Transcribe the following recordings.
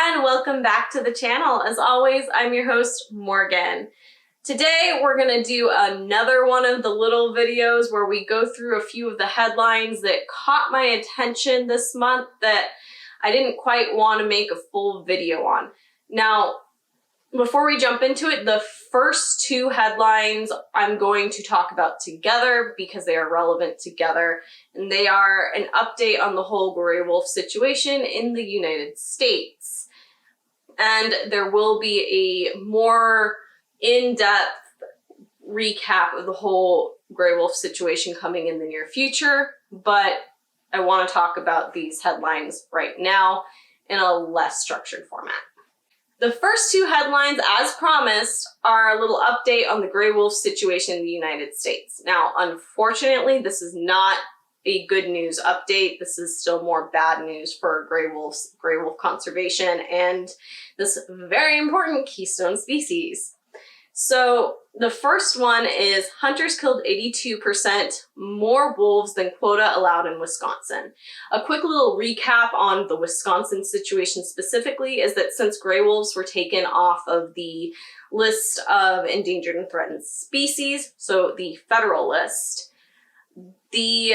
and welcome back to the channel. As always, I'm your host, Morgan. Today, we're gonna do another one of the little videos where we go through a few of the headlines that caught my attention this month that I didn't quite want to make a full video on. Now, before we jump into it, the first two headlines I'm going to talk about together because they are relevant together, and they are an update on the whole gray wolf situation in the United States. And there will be a more in-depth recap of the whole gray wolf situation coming in the near future, but I want to talk about these headlines right now in a less structured format. The first two headlines, as promised, are a little update on the gray wolf situation in the United States. Now, unfortunately, this is not a good news update. This is still more bad news for gray wolf conservation and this very important keystone species. So the first one is hunters killed 82% more wolves than quota allowed in Wisconsin. A quick little recap on the Wisconsin situation specifically is that since gray wolves were taken off of the list of endangered and threatened species, so the federal list, the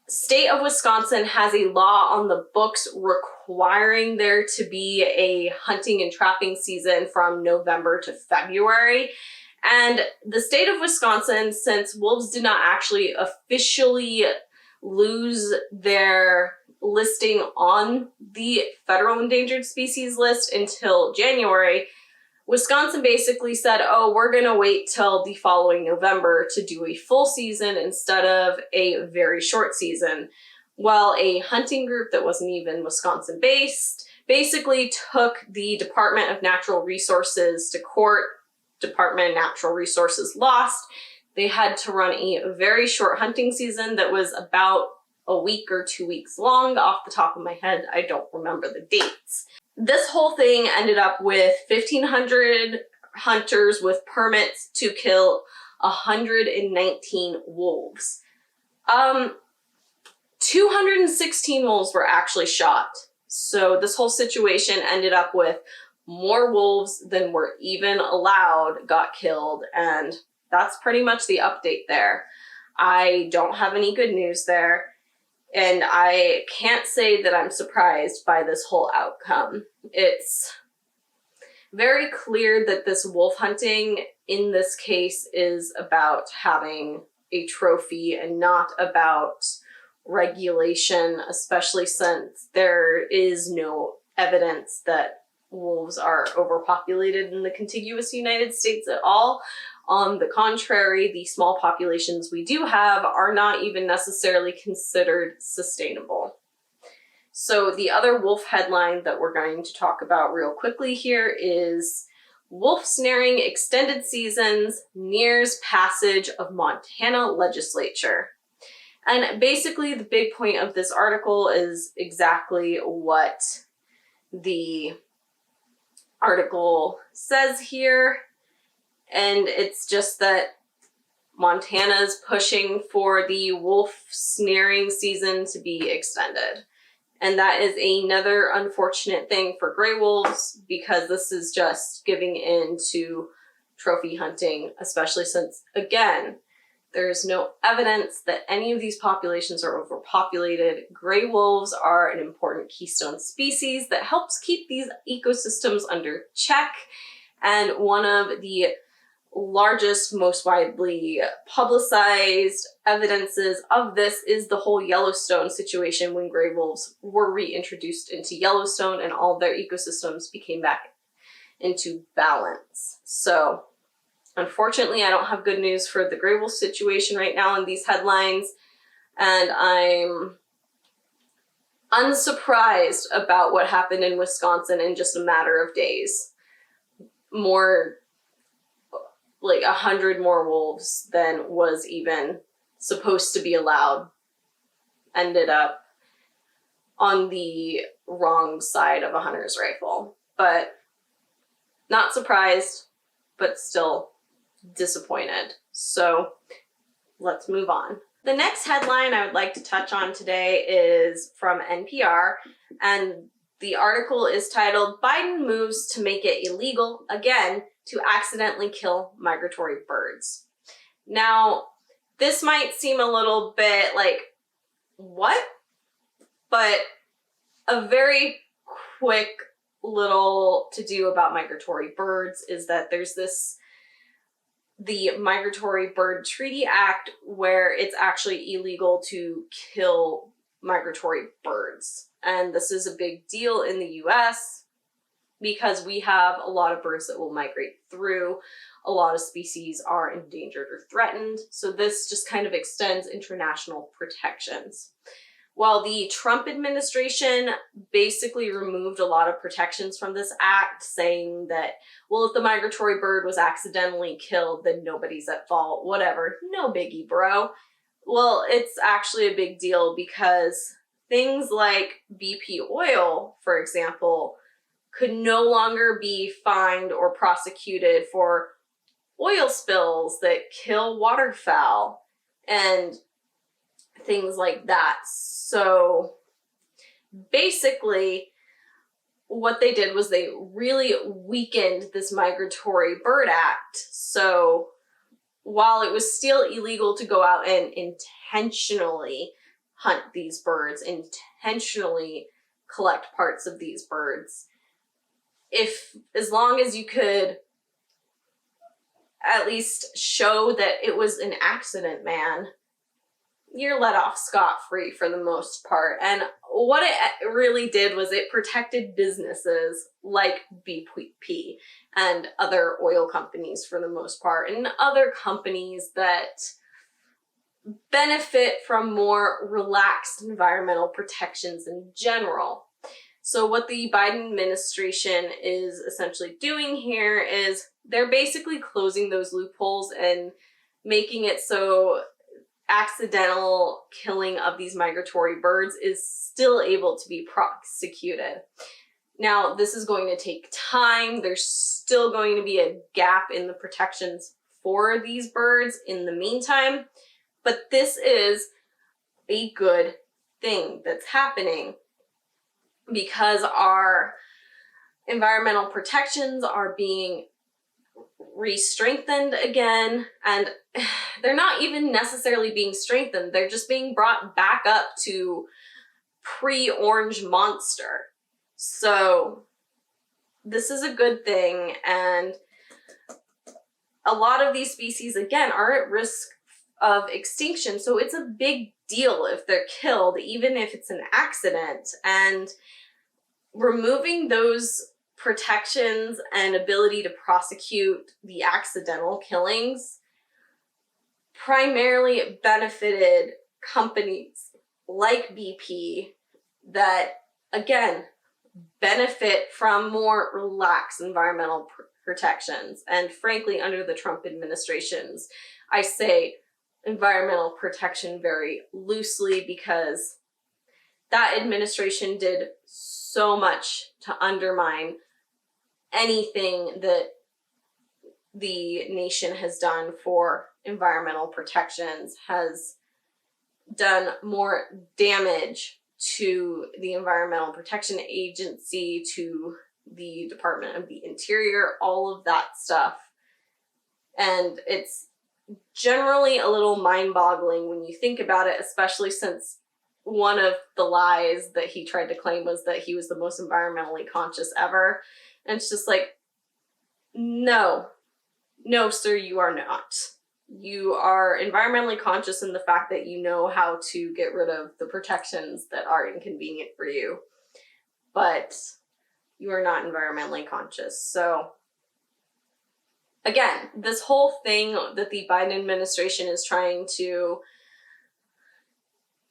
state of Wisconsin has a law on the books requiring there to be a hunting and trapping season from November to February. And the state of Wisconsin, since wolves did not actually officially lose their listing on the federal endangered species list until January, Wisconsin basically said, oh, we're going to wait till the following November to do a full season instead of a very short season. Well, a hunting group that wasn't even Wisconsin-based basically took the Department of Natural Resources to court. Department of Natural Resources lost. They had to run a very short hunting season that was about a week or 2 weeks long. Off the top of my head, I don't remember the dates. This whole thing ended up with 1,500 hunters with permits to kill 119 wolves. 216 wolves were actually shot. So this whole situation ended up with more wolves than were even allowed got killed, and that's pretty much the update there. I don't have any good news there. And I can't say that I'm surprised by this whole outcome. It's very clear that this wolf hunting in this case is about having a trophy and not about regulation, especially since there is no evidence that wolves are overpopulated in the contiguous United States at all. On the contrary, the small populations we do have are not even necessarily considered sustainable. So the other wolf headline that we're going to talk about real quickly here is wolf snaring extended seasons nears passage of Montana legislature. And basically the big point of this article is exactly what the article says here. And it's just that Montana's pushing for the wolf snaring season to be extended. And that is another unfortunate thing for gray wolves because this is just giving in to trophy hunting, especially since, again, there's no evidence that any of these populations are overpopulated. Gray wolves are an important keystone species that helps keep these ecosystems under check. And one of the largest, most widely publicized evidences of this is the whole Yellowstone situation when gray wolves were reintroduced into Yellowstone and all their ecosystems became back into balance. So unfortunately, I don't have good news for the gray wolf situation right now in these headlines, and I'm unsurprised about what happened in Wisconsin in just a matter of days. More like 100 more wolves than was even supposed to be allowed ended up on the wrong side of a hunter's rifle. But not surprised, but still disappointed. So let's move on. The next headline I would like to touch on today is from NPR, and The article is titled, "Biden Moves to Make It Illegal Again to Accidentally Kill Migratory Birds." Now, this might seem a little bit like, what? But a very quick little to-do about migratory birds is that there's the Migratory Bird Treaty Act, where it's actually illegal to kill migratory birds. And this is a big deal in the US because we have a lot of birds that will migrate through. A lot of species are endangered or threatened. So this just kind of extends international protections. While the Trump administration basically removed a lot of protections from this act, saying that, well, if the migratory bird was accidentally killed, then nobody's at fault, whatever, no biggie, bro. Well, it's actually a big deal because things like BP oil, for example, could no longer be fined or prosecuted for oil spills that kill waterfowl and things like that. So basically, what they did was they really weakened this Migratory Bird Act. So while it was still illegal to go out and intentionally hunt these birds, intentionally collect parts of these birds, as long as you could at least show that it was an accident, man, you're let off scot-free for the most part. And what it really did was it protected businesses like BP and other oil companies for the most part, and other companies that benefit from more relaxed environmental protections in general. So what the Biden administration is essentially doing here is they're basically closing those loopholes and making it so accidental killing of these migratory birds is still able to be prosecuted. Now, this is going to take time. There's still going to be a gap in the protections for these birds in the meantime, but this is a good thing that's happening because our environmental protections are being re-strengthened again, and they're not even necessarily being strengthened, they're just being brought back up to pre-orange monster. So this is a good thing, and a lot of these species, again, are at risk of extinction, so it's a big deal if they're killed, even if it's an accident. And removing those protections and ability to prosecute the accidental killings primarily benefited companies like BP that, again, benefit from more relaxed environmental protections. And frankly, under the Trump administrations, I say environmental protection very loosely because that administration did so much to undermine anything that the nation has done for environmental protections, has done more damage to the Environmental Protection Agency, to the Department of the Interior, all of that stuff. And it's generally a little mind-boggling when you think about it, especially since one of the lies that he tried to claim was that he was the most environmentally conscious ever. And it's just like, no, sir, you are not. You are environmentally conscious in the fact that you know how to get rid of the protections that are inconvenient for you, but you are not environmentally conscious. So again, this whole thing that the Biden administration is trying to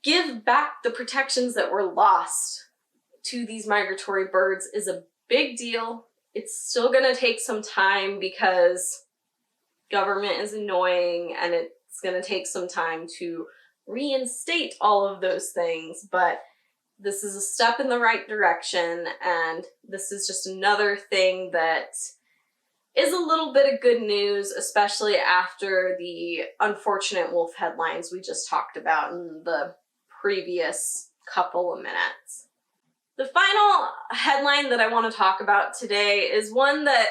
give back the protections that were lost to these migratory birds is a big deal. It's still going to take some time because government is annoying and it's going to take some time to reinstate all of those things, but this is a step in the right direction, and this is just another thing that is a little bit of good news, especially after the unfortunate wolf headlines we just talked about in the previous couple of minutes. The final headline that I want to talk about today is one that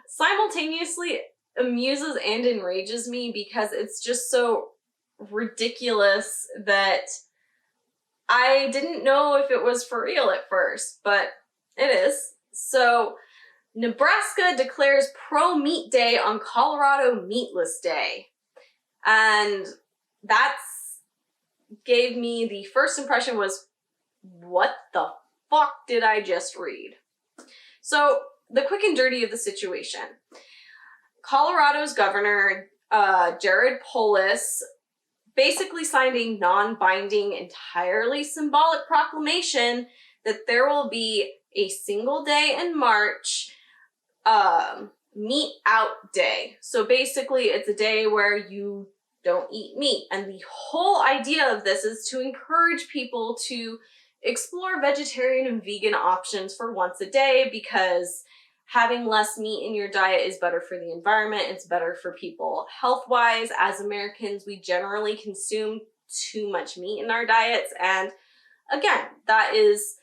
simultaneously amuses and enrages me because it's just so ridiculous that I didn't know if it was for real at first, but it is. So, Nebraska declares pro-meat day on Colorado meatless day. And that's gave me the first impression was, what the fuck did I just read? So, the quick and dirty of the situation. Colorado's governor, Jared Polis, basically signed a non-binding, entirely symbolic proclamation that there will be a single day in March, meat out day. So basically it's a day where you don't eat meat. And the whole idea of this is to encourage people to explore vegetarian and vegan options for once a day, because having less meat in your diet is better for the environment. It's better for people health-wise. As Americans, we generally consume too much meat in our diets. And again, that is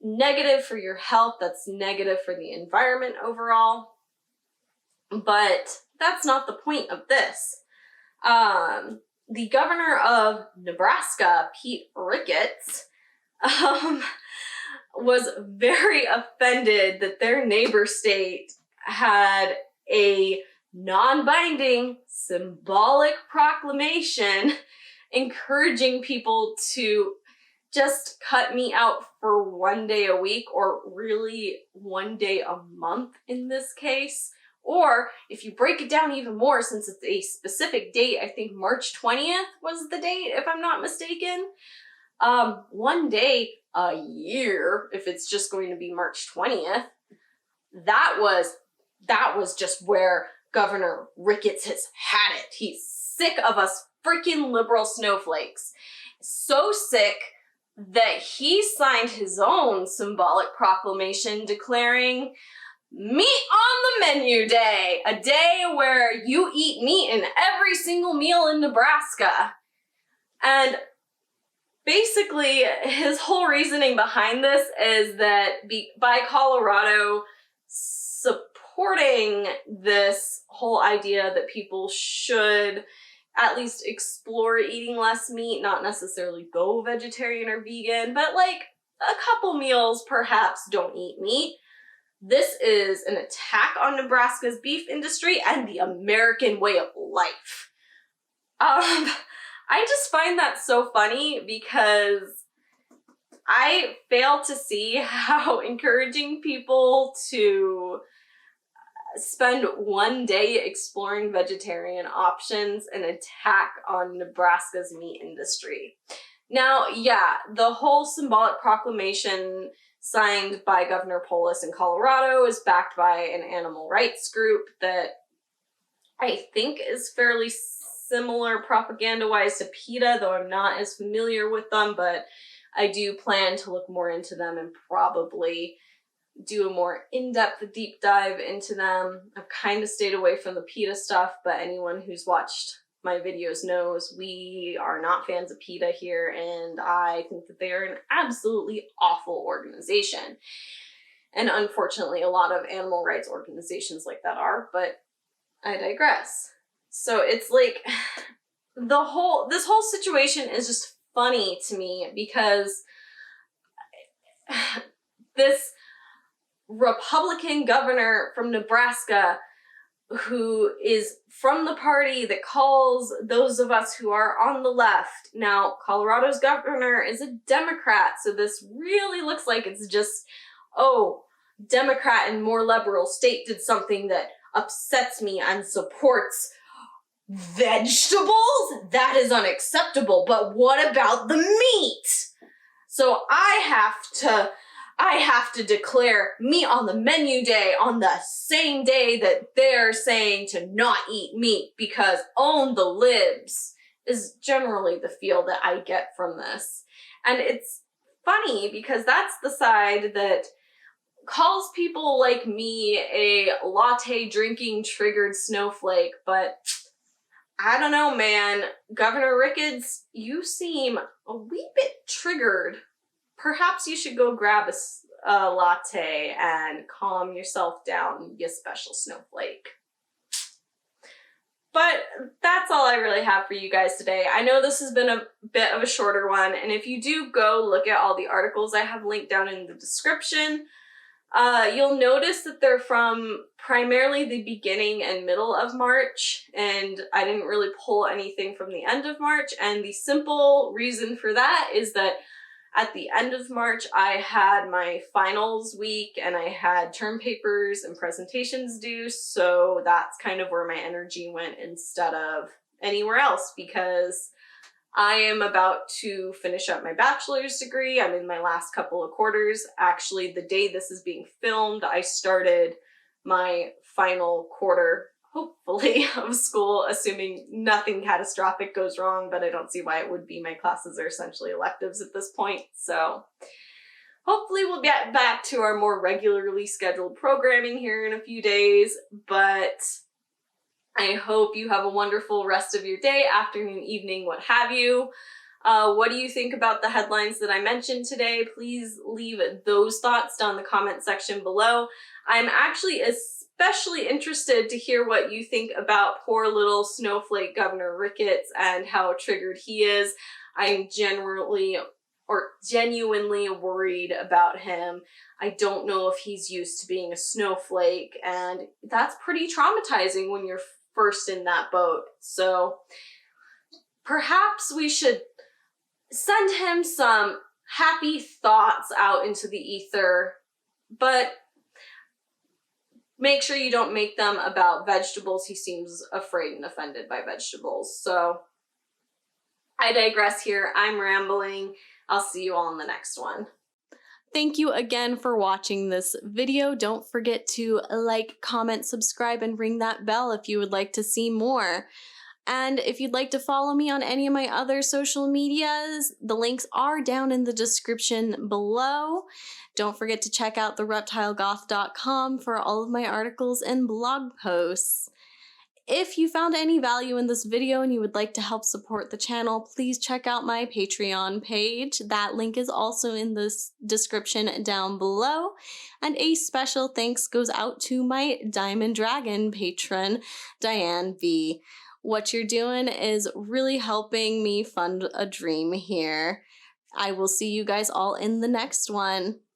negative for your health. That's negative for the environment overall. But that's not the point of this. The governor of Nebraska, Pete Ricketts, was very offended that their neighbor state had a non-binding, symbolic proclamation encouraging people to just cut meat out for one day a week, or really one day a month in this case. Or if you break it down even more, since it's a specific date, I think March 20th was the date, if I'm not mistaken. One day a year, if it's just going to be March 20th, that was just where Governor Ricketts has had it. He's sick of us freaking liberal snowflakes. So sick that he signed his own symbolic proclamation declaring Meat on the Menu Day, a day where you eat meat in every single meal in Nebraska. And basically, his whole reasoning behind this is that by Colorado supporting this whole idea that people should at least explore eating less meat, not necessarily go vegetarian or vegan, but like a couple meals perhaps don't eat meat. This is an attack on Nebraska's beef industry and the American way of life. I just find that so funny because I fail to see how encouraging people to spend one day exploring vegetarian options an attack on Nebraska's meat industry. Now, yeah, the whole symbolic proclamation signed by Governor Polis in Colorado is backed by an animal rights group that I think is fairly similar propaganda-wise to PETA, though I'm not as familiar with them, but I do plan to look more into them and probably do a more in-depth deep dive into them. I've kind of stayed away from the PETA stuff, but anyone who's watched my videos knows we are not fans of PETA here, and I think that they are an absolutely awful organization. And unfortunately, a lot of animal rights organizations like that are, but I digress. So it's like, this whole situation is just funny to me because this Republican governor from Nebraska, who is from the party that calls those of us who are on the left. Now, Colorado's governor is a Democrat, so this really looks like it's just, oh, Democrat and more liberal state did something that upsets me and supports vegetables? That is unacceptable, but what about the meat? So I have to declare meat on the menu day on the same day that they're saying to not eat meat because own the libs is generally the feel that I get from this. And it's funny because that's the side that calls people like me a latte drinking triggered snowflake, but I don't know, man. Governor Ricketts, you seem a wee bit triggered perhaps you should go grab a latte and calm yourself down, you special snowflake. But that's all I really have for you guys today. I know this has been a bit of a shorter one, and if you do go look at all the articles I have linked down in the description, you'll notice that they're from primarily the beginning and middle of March, and I didn't really pull anything from the end of March, and the simple reason for that is that at the end of March, I had my finals week and I had term papers and presentations due, so that's kind of where my energy went instead of anywhere else, because I am about to finish up my bachelor's degree. I'm in my last couple of quarters. Actually, the day this is being filmed, I started my final quarter, hopefully, of school, assuming nothing catastrophic goes wrong, but I don't see why it would be. My classes are essentially electives at this point, so hopefully we'll get back to our more regularly scheduled programming here in a few days, but I hope you have a wonderful rest of your day, afternoon, evening, what have you. What do you think about the headlines that I mentioned today? Please leave those thoughts down in the comment section below. I'm actually especially interested to hear what you think about poor little snowflake Governor Ricketts and how triggered he is. I'm genuinely worried about him. I don't know if he's used to being a snowflake, and that's pretty traumatizing when you're first in that boat. So perhaps we should send him some happy thoughts out into the ether, but make sure you don't make them about vegetables. He seems afraid and offended by vegetables. So I digress here. I'm rambling. I'll see you all in the next one. Thank you again for watching this video. Don't forget to like, comment, subscribe, and ring that bell if you would like to see more. And if you'd like to follow me on any of my other social medias, the links are down in the description below. Don't forget to check out thereptilegoth.com for all of my articles and blog posts. If you found any value in this video and you would like to help support the channel, please check out my Patreon page. That link is also in the description down below. And a special thanks goes out to my Diamond Dragon patron, Diane B. What you're doing is really helping me fund a dream here. I will see you guys all in the next one.